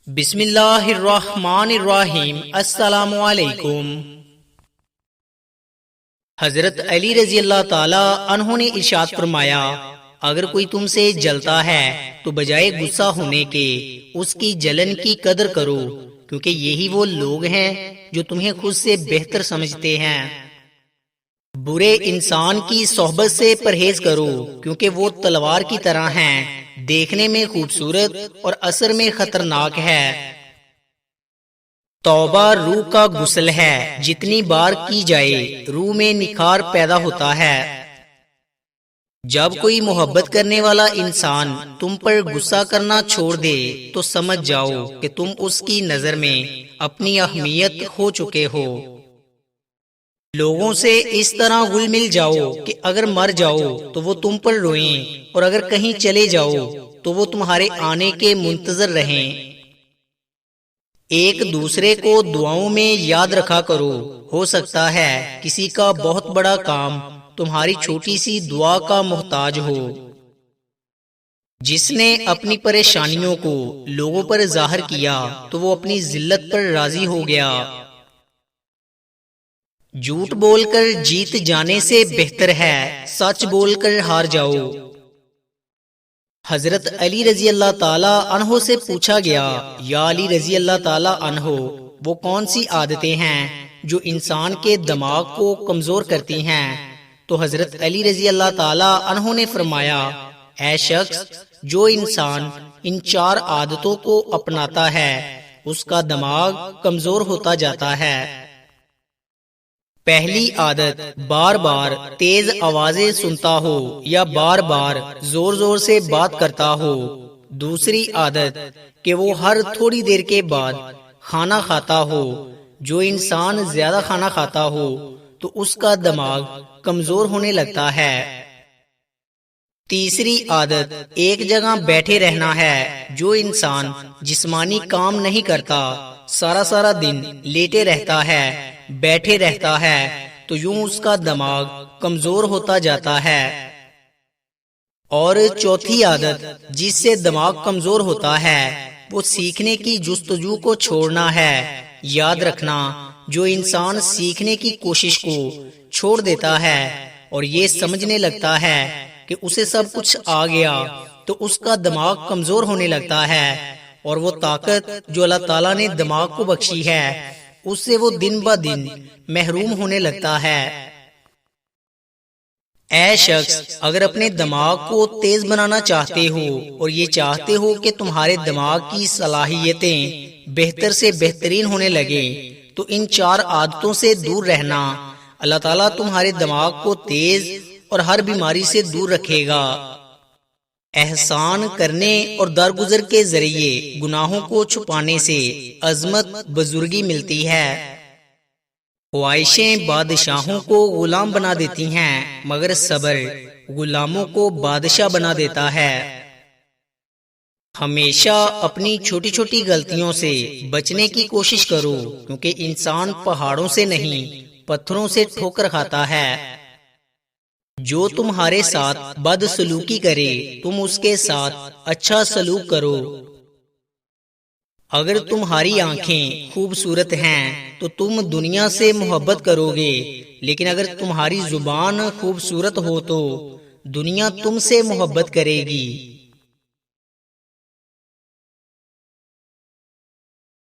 بسم اللہ الرحمن الرحیم۔ السلام علیکم۔ حضرت علی رضی اللہ تعالی عنہ نے ارشاد فرمایا، اگر کوئی تم سے جلتا ہے تو بجائے غصہ ہونے کے اس کی جلن کی قدر کرو، کیونکہ یہی وہ لوگ ہیں جو تمہیں خود سے بہتر سمجھتے ہیں۔ برے انسان کی صحبت سے پرہیز کرو، کیونکہ وہ تلوار کی طرح ہیں، دیکھنے میں خوبصورت اور اثر میں خطرناک ہے۔ توبہ روح کا غسل ہے، جتنی بار کی جائے روح میں نکھار پیدا ہوتا ہے۔ جب کوئی محبت کرنے والا انسان تم پر غصہ کرنا چھوڑ دے تو سمجھ جاؤ کہ تم اس کی نظر میں اپنی اہمیت کھو چکے ہو۔ لوگوں سے اس طرح گل مل جاؤ کہ اگر مر جاؤ تو وہ تم پر روئیں، اور اگر کہیں چلے جاؤ تو وہ تمہارے آنے کے منتظر رہیں۔ ایک دوسرے کو دعاؤں میں یاد رکھا کرو، ہو سکتا ہے کسی کا بہت بڑا کام تمہاری چھوٹی سی دعا کا محتاج ہو۔ جس نے اپنی پریشانیوں کو لوگوں پر ظاہر کیا تو وہ اپنی ذلت پر راضی ہو گیا۔ جھوٹ بول کر جیت جانے سے بہتر ہے سچ بول کر ہار جاؤ۔ حضرت علی رضی اللہ تعالی عنہ سے پوچھا گیا، یا علی رضی اللہ تعالی عنہ، وہ کون سی عادتیں ہیں جو انسان کے دماغ کو کمزور کرتی ہیں؟ تو حضرت علی رضی اللہ تعالی عنہ نے فرمایا، اے شخص، جو انسان ان 4 عادتوں کو اپناتا ہے اس کا دماغ کمزور ہوتا جاتا ہے۔ پہلی عادت، بار بار تیز آوازیں سنتا ہو یا بار بار زور زور سے بات کرتا ہو۔ دوسری عادت کہ وہ ہر تھوڑی دیر کے بعد کھانا کھاتا ہو۔ جو انسان زیادہ کھانا کھاتا ہو تو اس کا دماغ کمزور ہونے لگتا ہے۔ تیسری عادت، ایک جگہ بیٹھے رہنا ہے۔ جو انسان جسمانی کام نہیں کرتا، سارا دن لیٹے رہتا ہے، بیٹھے رہتا ہے، تو یوں اس کا دماغ کمزور ہوتا جاتا ہے۔ اور چوتھی عادت جس سے دماغ کمزور ہوتا ہے وہ سیکھنے کی جستجو کو چھوڑنا ہے۔ یاد رکھنا، جو انسان سیکھنے کی کوشش کو چھوڑ دیتا ہے اور یہ سمجھنے لگتا ہے کہ اسے سب کچھ آ گیا تو اس کا دماغ کمزور ہونے لگتا ہے، اور وہ طاقت جو اللہ تعالیٰ نے دماغ کو بخشی ہے اس سے وہ دن بہ دن محروم ہونے لگتا ہے۔ اے شخص، اگر اپنے دماغ کو تیز بنانا چاہتے ہو اور یہ چاہتے ہو کہ تمہارے دماغ کی صلاحیتیں بہتر سے بہترین ہونے لگیں تو ان 4 عادتوں سے دور رہنا۔ اللہ تعالیٰ تمہارے دماغ کو تیز اور ہر بیماری سے دور رکھے گا۔ احسان کرنے اور درگزر کے ذریعے گناہوں کو چھپانے سے عظمت بزرگی ملتی ہے۔ خواہشیں بادشاہوں کو غلام بنا دیتی ہیں، مگر صبر غلاموں کو بادشاہ بنا دیتا ہے۔ ہمیشہ اپنی چھوٹی چھوٹی غلطیوں سے بچنے کی کوشش کرو، کیونکہ انسان پہاڑوں سے نہیں پتھروں سے ٹھوکر کھاتا ہے۔ جو تمہارے ساتھ بد سلوکی کرے تم اس کے ساتھ اچھا سلوک کرو۔ اگر تمہاری آنکھیں خوبصورت ہیں تو تم دنیا سے محبت کرو گے، لیکن اگر تمہاری زبان خوبصورت ہو تو دنیا تم سے محبت کرے گی۔